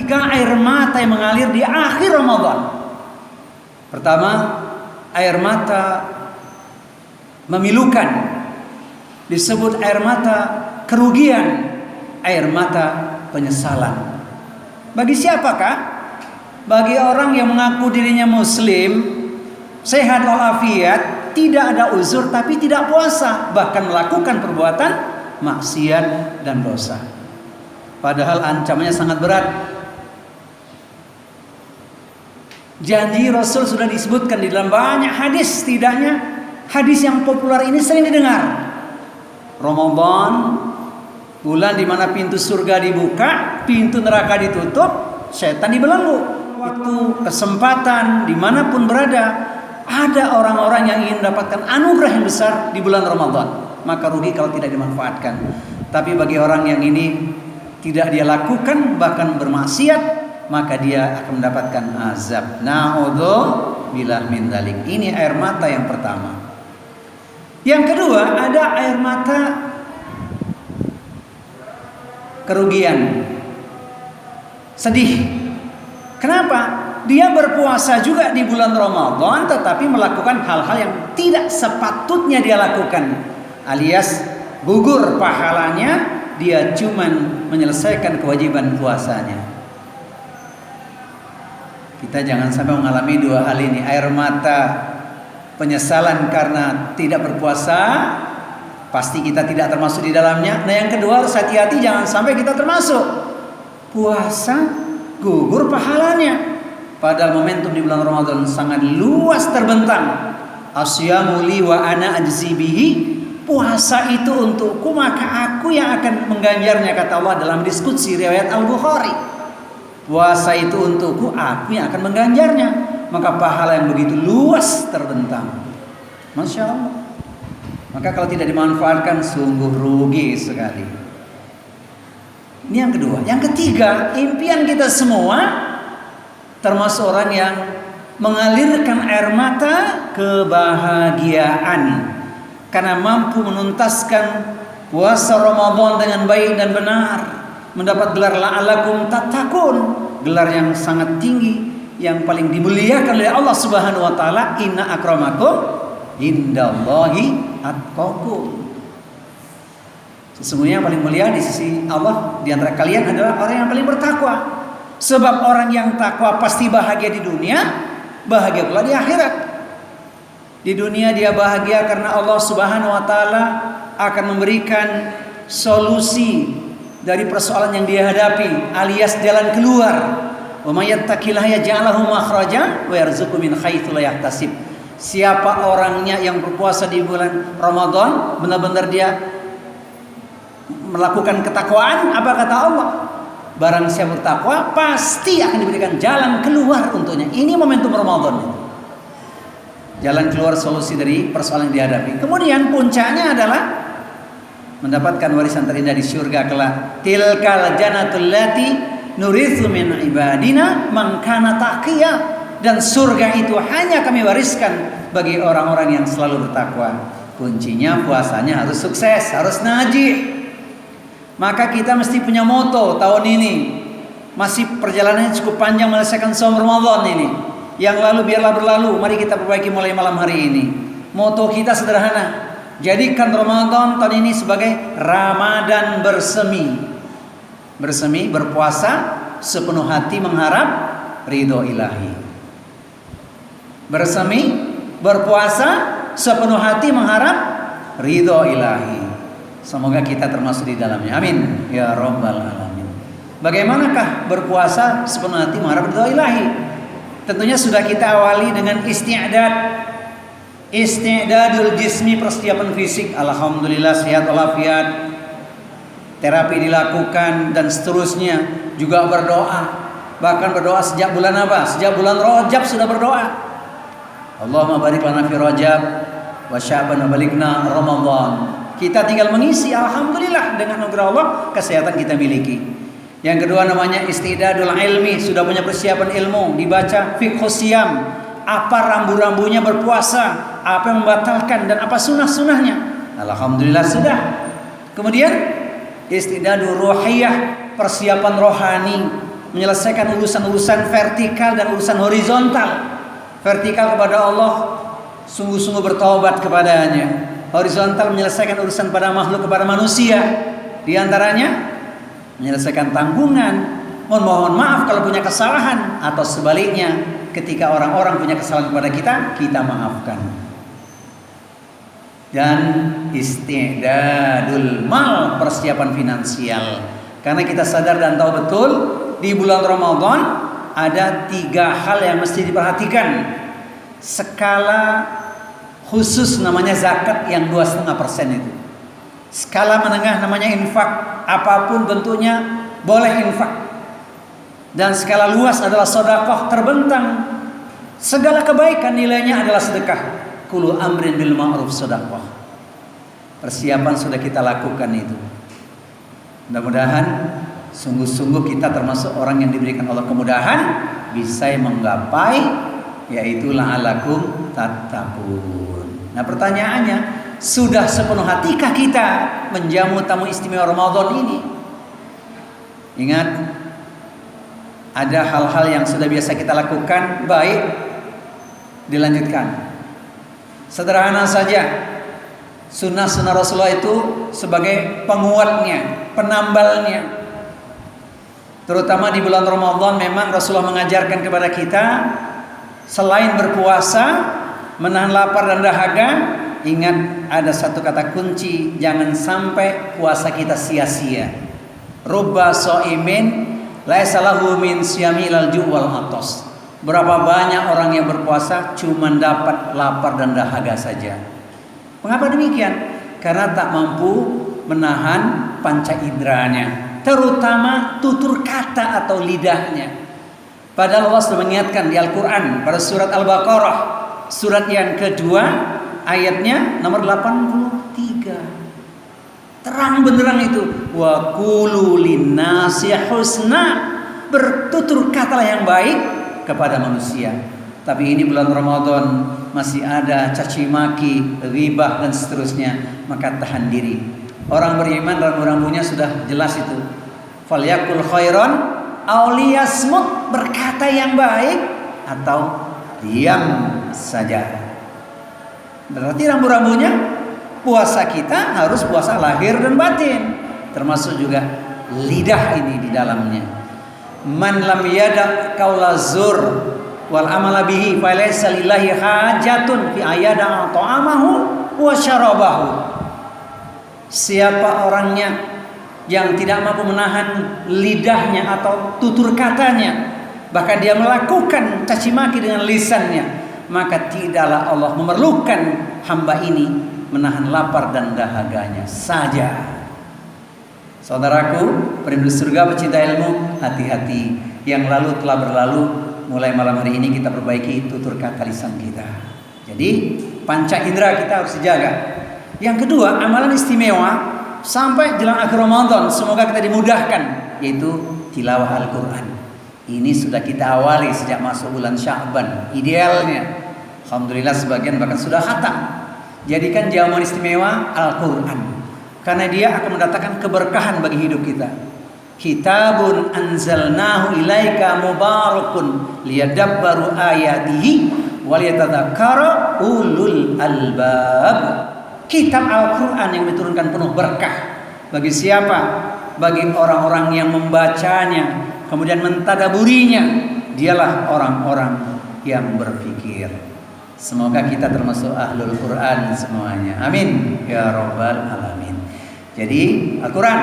tiga air mata yang mengalir di akhir Ramadan. Pertama, air mata memilukan, disebut air mata kerugian, air mata penyesalan. Bagi siapakah? Bagi orang yang mengaku dirinya muslim, sehat walafiat, tidak ada uzur tapi tidak puasa, bahkan melakukan perbuatan maksiat dan dosa. Padahal ancamannya sangat berat. Janji Rasul sudah disebutkan di dalam banyak hadis, setidaknya hadis yang populer ini sering didengar. Ramadan, bulan di mana pintu surga dibuka, pintu neraka ditutup, setan dibelenggu. Waktu, kesempatan, dimanapun berada, ada orang-orang yang ingin mendapatkan anugerah yang besar di bulan Ramadan. Maka rugi kalau tidak dimanfaatkan. Tapi bagi orang yang ini tidak dia lakukan, bahkan bermaksiat, maka dia akan mendapatkan azab. Na'udzubillah min dzalik. Ini air mata yang pertama. Yang kedua, ada air mata kerugian, sedih. Kenapa? Dia berpuasa juga di bulan Ramadan, tetapi melakukan hal-hal yang tidak sepatutnya dia lakukan, alias gugur pahalanya. Dia cuman menyelesaikan kewajiban puasanya. Kita jangan sampai mengalami dua hal ini. Air mata penyesalan karena tidak berpuasa, pasti kita tidak termasuk di dalamnya. Nah, yang kedua, harus hati-hati jangan sampai kita termasuk. Puasa gugur pahalanya. Padahal momentum di bulan Ramadan sangat luas terbentang. Asyamu li wa ana ajzi bihi. Puasa itu untukku, maka aku yang akan mengganjarnya, kata Allah dalam diskusi riwayat Al-Bukhari. Puasa itu untukku, aku yang akan mengganjarnya. Maka pahala yang begitu luas terbentang. Masya Allah. Maka kalau tidak dimanfaatkan, sungguh rugi sekali. Ini yang kedua. Yang ketiga, impian kita semua, termasuk orang yang mengalirkan air mata kebahagiaan karena mampu menuntaskan puasa Ramadan dengan baik dan benar, mendapat gelar la'alakum tattaqun, gelar yang sangat tinggi, yang paling dimuliakan oleh Allah Subhanahu wa taala. Inna akramakum indallahi atqakum. Sesungguhnya yang paling mulia di sisi Allah di antara kalian adalah orang yang paling bertakwa. Sebab orang yang takwa pasti bahagia di dunia, bahagia pula di akhirat. Di dunia dia bahagia karena Allah Subhanahu wa taala akan memberikan solusi dari persoalan yang dia hadapi, alias jalan keluar. Wa may yattaqillaha yaj'al lahu makhraja wa yarzuqhu min haitsu la yahtasib. Siapa orangnya yang berpuasa di bulan Ramadan, benar-benar dia melakukan ketakwaan, apa kata Allah? Barang siapa bertakwa, pasti akan diberikan jalan keluar untuknya. Ini momentum Ramadan. Jalan keluar, solusi dari persoalan yang dihadapi. Kemudian puncaknya adalah mendapatkan warisan terindah di surga kelak. Tilkal jannatul lati nuritsu min ibadina man kana taqiyya. Dan surga itu hanya kami wariskan bagi orang-orang yang selalu bertakwa. Kuncinya puasanya harus sukses, harus najih. Maka kita mesti punya moto tahun ini. Masih perjalanannya cukup panjang menyelesaikan saum Ramadan ini. Yang lalu biarlah berlalu, mari kita perbaiki mulai malam hari ini. Moto kita sederhana. Jadikan Ramadan tahun ini sebagai Ramadan bersemi. Bersemi, berpuasa sepenuh hati mengharap ridho ilahi. Bersemi, berpuasa sepenuh hati mengharap ridho ilahi. Semoga kita termasuk di dalamnya. Amin ya rabbal alamin. Bagaimanakah berpuasa sepenuh hati mengharap ridho ilahi? Tentunya sudah kita awali dengan istidadul jismi, persiapan fisik. Alhamdulillah sehat walafiat. Terapi dilakukan dan seterusnya. Juga berdoa. Bahkan berdoa sejak bulan apa? Sejak bulan Rajab sudah berdoa. Allahumma barik lana fi Rajab wa Sya'ban wa balikna Ramadan. Kita tinggal mengisi, alhamdulillah, dengan anugerah Allah kesehatan kita miliki. Yang kedua namanya istidadul ilmi, sudah punya persiapan ilmu, dibaca fiqhus siyam, apa rambu-rambunya berpuasa, apa yang membatalkan dan apa sunnah-sunnahnya. Alhamdulillah sudah. Kemudian istidadul ruhiyah, persiapan rohani, menyelesaikan urusan-urusan vertikal dan urusan horizontal. Vertikal kepada Allah, sungguh-sungguh bertobat kepadanya. Horizontal menyelesaikan urusan pada makhluk, kepada manusia. Di antaranya menyelesaikan tanggungan, mohon maaf kalau punya kesalahan, atau sebaliknya ketika orang-orang punya kesalahan kepada kita, kita maafkan. Dan istidadul mal, persiapan finansial. Karena kita sadar dan tahu betul di bulan Ramadan ada 3 hal yang mesti diperhatikan. Skala khusus namanya zakat yang 2,5% itu. Skala menengah namanya infak, apapun bentuknya boleh infak. Dan skala luas adalah sedekah, terbentang. Segala kebaikan nilainya adalah sedekah. Kulu amrin bil ma'ruf sedekah. Persiapan sudah kita lakukan itu. Mudah-mudahan sungguh-sungguh kita termasuk orang yang diberikan Allah kemudahan bisa menggapai, yaitu la'alakum tattaqun. Nah, pertanyaannya, sudah sepenuh hatikah kita menjamu tamu istimewa Ramadan ini? Ingat, ada hal-hal yang sudah biasa kita lakukan, baik dilanjutkan. Sederhana saja, sunnah-sunnah Rasulullah itu sebagai penguatnya, penambalnya. Terutama di bulan Ramadan memang Rasulullah mengajarkan kepada kita, selain berpuasa, menahan lapar dan dahaga, ingat ada satu kata kunci, jangan sampai puasa kita sia-sia. Rubba shaimin laisa lahu min siyami ilal ju' wal atos. Berapa banyak orang yang berpuasa cuma dapat lapar dan dahaga saja. Mengapa demikian? Karena tak mampu menahan panca inderanya, terutama tutur kata atau lidahnya. Padahal Allah sudah mengingatkan di Al-Quran pada surat Al-Baqarah, surat yang kedua, ayatnya nomor 83. Terang benderang itu, wa qulu linnasi husna, bertutur katalah yang baik kepada manusia. Tapi ini bulan Ramadan masih ada caci maki, ghibah dan seterusnya, maka tahan diri. Orang beriman rambu-rambunya sudah jelas itu. Falyakul khairan aw liyasmut, berkata yang baik atau diam saja. Berarti rambu-rambunya puasa kita harus puasa lahir dan batin, termasuk juga lidah ini di dalamnya. Man lam yada qaula zur wal amala bihi falaysa lillahi hajatun fi ayada ta'amahu wa syarabahu. Siapa orangnya yang tidak mampu menahan lidahnya atau tutur katanya, bahkan dia melakukan caci maki dengan lisannya, maka tidaklah Allah memerlukan hamba ini menahan lapar dan dahaganya saja. Saudaraku, perindu surga, pecinta ilmu, hati-hati. Yang lalu telah berlalu. Mulai malam hari ini kita perbaiki tutur kata lisan kita. Jadi panca indera kita harus dijaga. Yang kedua, amalan istimewa sampai jelang akhir Ramadan, semoga kita dimudahkan, yaitu tilawah Al-Quran. Ini sudah kita awali sejak masuk bulan Sya'ban. Idealnya, alhamdulillah sebagian bahkan sudah khatam. Jadikan jamuan istimewa Al-Quran, karena dia akan mendatangkan keberkahan bagi hidup kita. Kitabun anzalnahu ilaika mubarakun liyadabbaru ayatihi waliyatadzakkara ulul albab. Kitab Al-Quran yang diturunkan penuh berkah. Bagi siapa? Bagi orang-orang yang membacanya kemudian mentadaburinya. Dialah orang-orang yang berpikir. Semoga kita termasuk ahlul Quran semuanya. Amin ya rabbal alamin. Jadi Al-Quran.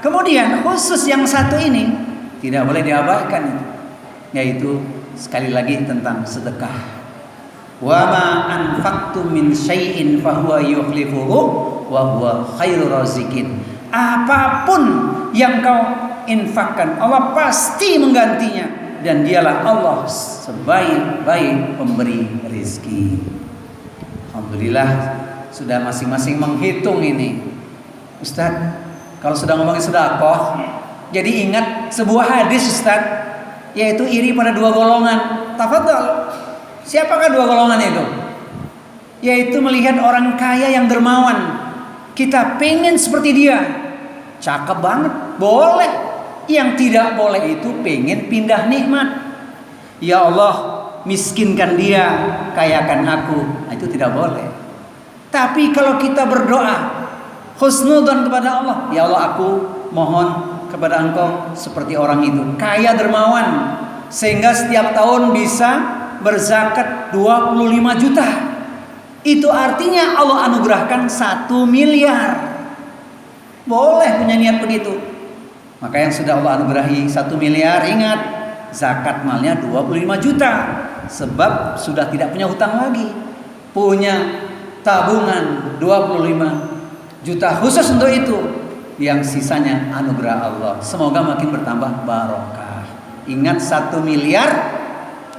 Kemudian khusus yang satu ini tidak boleh diabaikan, yaitu sekali lagi tentang sedekah. Wa ma anfaqtum min syai'in fahuwa yukhlifuhu wa huwa khairur raziqin. Apapun yang kau infakkan, Allah pasti menggantinya, dan dialah Allah sebaik-baik pemberi rezeki. Alhamdulillah sudah masing-masing menghitung ini. Ustaz, kalau sudah ngomongin sedekah, jadi ingat sebuah hadis Ustaz, yaitu iri pada dua golongan. Tafadhol. Siapakah dua golongan itu? Yaitu melihat orang kaya yang dermawan, kita pengen seperti dia. Cakep banget, boleh. Yang tidak boleh itu pengen pindah nikmat. Ya Allah, miskinkan dia, kayakan aku. Nah, itu tidak boleh. Tapi kalau kita berdoa husnudzon kepada Allah, ya Allah, aku mohon kepada Engkau seperti orang itu, kaya dermawan, sehingga setiap tahun bisa berzakat 25 juta. Itu artinya Allah anugerahkan 1 miliar. Boleh punya niat begitu. Maka yang sudah Allah anugerahi 1 miliar, ingat, zakat malnya 25 juta. Sebab sudah tidak punya hutang lagi, punya tabungan 25 juta khusus untuk itu. Yang sisanya anugerah Allah. Semoga makin bertambah barokah. Ingat, 1 miliar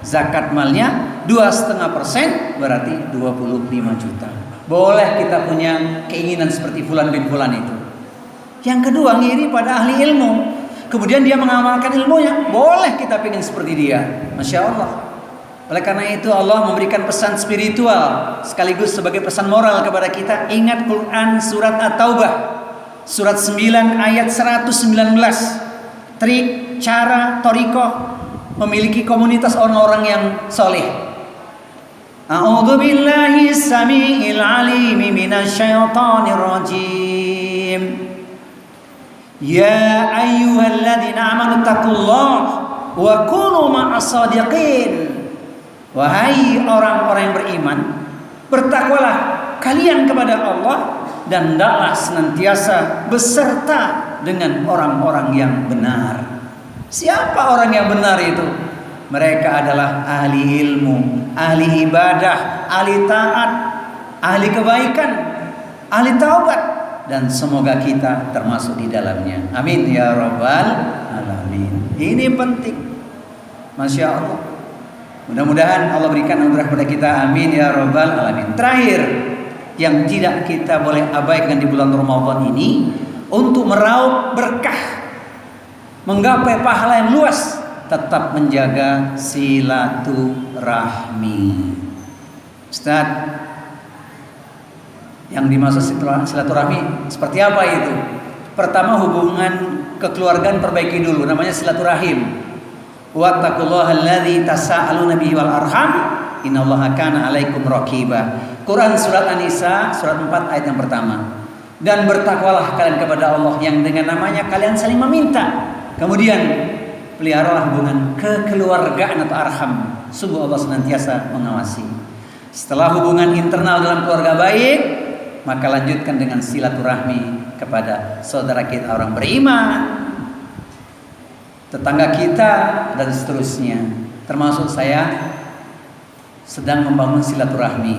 zakat malnya 2,5%, berarti 25 juta. Boleh kita punya keinginan seperti fulan bin fulan itu. Yang kedua, ngiri pada ahli ilmu, kemudian dia mengamalkan ilmunya. Boleh kita pengen seperti dia. Masya Allah. Oleh karena itu Allah memberikan pesan spiritual sekaligus sebagai pesan moral kepada kita. Ingat Quran surat At-Taubah surat 9 ayat 119. Trik, cara, thariqah memiliki komunitas orang-orang yang soleh. A'udzu billahi samiil alim minasyaitonir rajim. Ya ayyuhalladzina amanu taqullaha wa kunu ma'as shadiqin. Wahai orang-orang yang beriman, bertakwalah kalian kepada Allah dan hendaklah senantiasa beserta dengan orang-orang yang benar. Siapa orang yang benar itu? Mereka adalah ahli ilmu, ahli ibadah, ahli taat, ahli kebaikan, ahli taubat, dan semoga kita termasuk di dalamnya. Amin ya rabbal alamin. Ini penting. Masya Allah. Mudah-mudahan Allah berikan anugerah kepada kita. Amin ya rabbal alamin. Terakhir, yang tidak kita boleh abaikan di bulan Ramadan ini, untuk meraup berkah, menggapai pahala yang luas, tetap menjaga silaturahmi. Ustaz, yang dimaksud silaturahmi seperti apa itu? Pertama, hubungan kekeluargaan perbaiki dulu, namanya silaturahim. Wattaqullaha alladzi tasaaluna bihi wal arham innallaha kana 'alaikum raqiba. Quran surat An-Nisa surat 4 ayat yang pertama. Dan bertakwalah kalian kepada Allah yang dengan namanya kalian saling meminta. Kemudian peliharalah hubungan kekeluargaan atau arham. Sungguh Allah senantiasa mengawasi. Setelah hubungan internal dalam keluarga baik, maka lanjutkan dengan silaturahmi kepada saudara kita orang beriman, tetangga kita, dan seterusnya. Termasuk saya sedang membangun silaturahmi.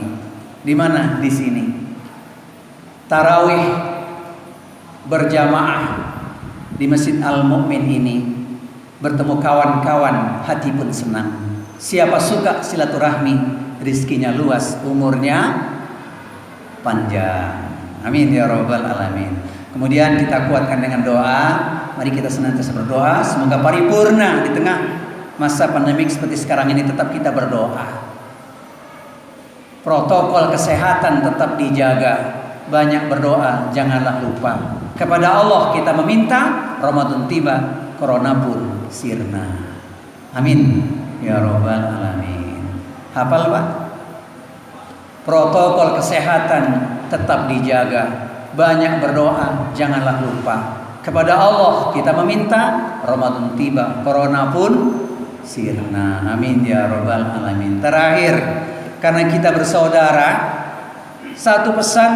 Di mana? Di sini. Tarawih berjamaah di Masjid Al-Mu'min ini, bertemu kawan-kawan, hati pun senang. Siapa suka silaturahmi, rizkinya luas, umurnya panjang. Amin ya rabbal alamin. Kemudian kita kuatkan dengan doa. Mari kita senantiasa berdoa, semoga paripurna di tengah masa pandemik seperti sekarang ini. Tetap kita berdoa, protokol kesehatan tetap dijaga, banyak berdoa, janganlah lupa kepada Allah. Kita meminta Ramadan tiba, corona pun sirna. Amin ya rabbal alamin. Hafal Pak? Protokol kesehatan tetap dijaga, banyak berdoa, janganlah lupa kepada Allah. Kita meminta Ramadan tiba, corona pun sirna. Amin ya rabbal alamin. Terakhir, karena kita bersaudara, satu pesan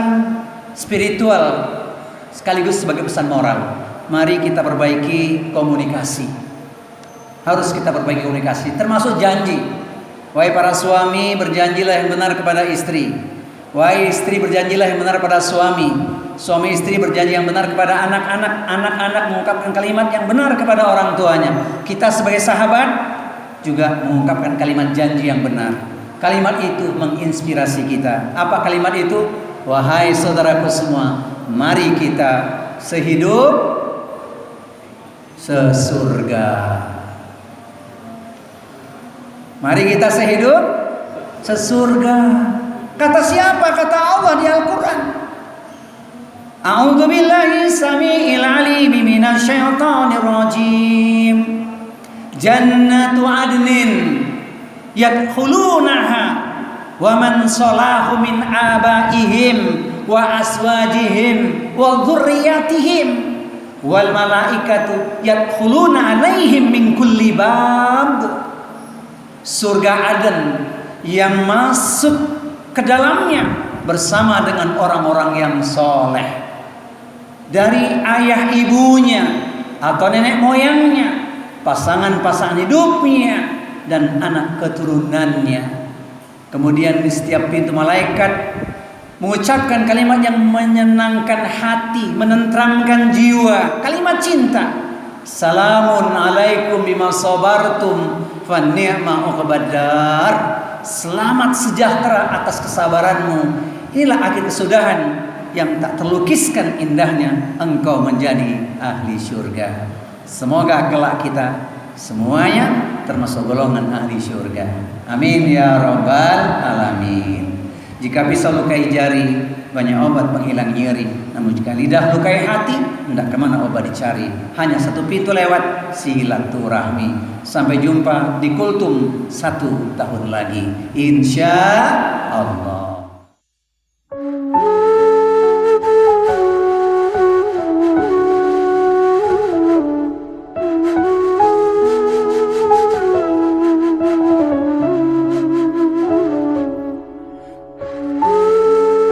spiritual sekaligus sebagai pesan moral. Mari kita perbaiki komunikasi. Harus kita perbaiki komunikasi, termasuk janji. Wahai para suami, berjanjilah yang benar kepada istri. Wahai istri, berjanjilah yang benar pada suami. Suami istri berjanji yang benar kepada anak-anak. Anak-anak mengungkapkan kalimat yang benar kepada orang tuanya. Kita sebagai sahabat juga mengungkapkan kalimat janji yang benar. Kalimat itu menginspirasi kita. Apa kalimat itu? Wahai saudaraku semua, mari kita sehidup sesurga. Mari kita sehidup sesurga. Kata siapa? Kata Allah di Al-Quran. A'udzu billahi samiil 'aliim minasyaitonir rajim. Jannatu 'adnin yadkhulunaha wa man salahu min abaihim wa aswajihim wa dzurriyyatihim wal malaikatu yadkhuluna 'alaihim min kulli bab. Surga Aden yang masuk ke dalamnya bersama dengan orang-orang yang soleh, dari ayah ibunya atau nenek moyangnya, pasangan-pasangan hidupnya, dan anak keturunannya. Kemudian di setiap pintu malaikat mengucapkan kalimat yang menyenangkan hati, menenteramkan jiwa, kalimat cinta. Salamun alaikum bima sabartum fa ni'ma uqbadar. Selamat sejahtera atas kesabaranmu. Inilah akhir kesudahan yang tak terlukiskan indahnya, engkau menjadi ahli syurga. Semoga kelak kita semuanya termasuk golongan ahli syurga. Amin ya rabbal alamin. Jika bisa lukai jari, banyak obat penghilang nyeri. Namun jika lidah lukai hati, hendak kemana obat dicari? Hanya satu pintu lewat, silaturahmi. Sampai jumpa di Kultum 1 tahun lagi, insya Allah.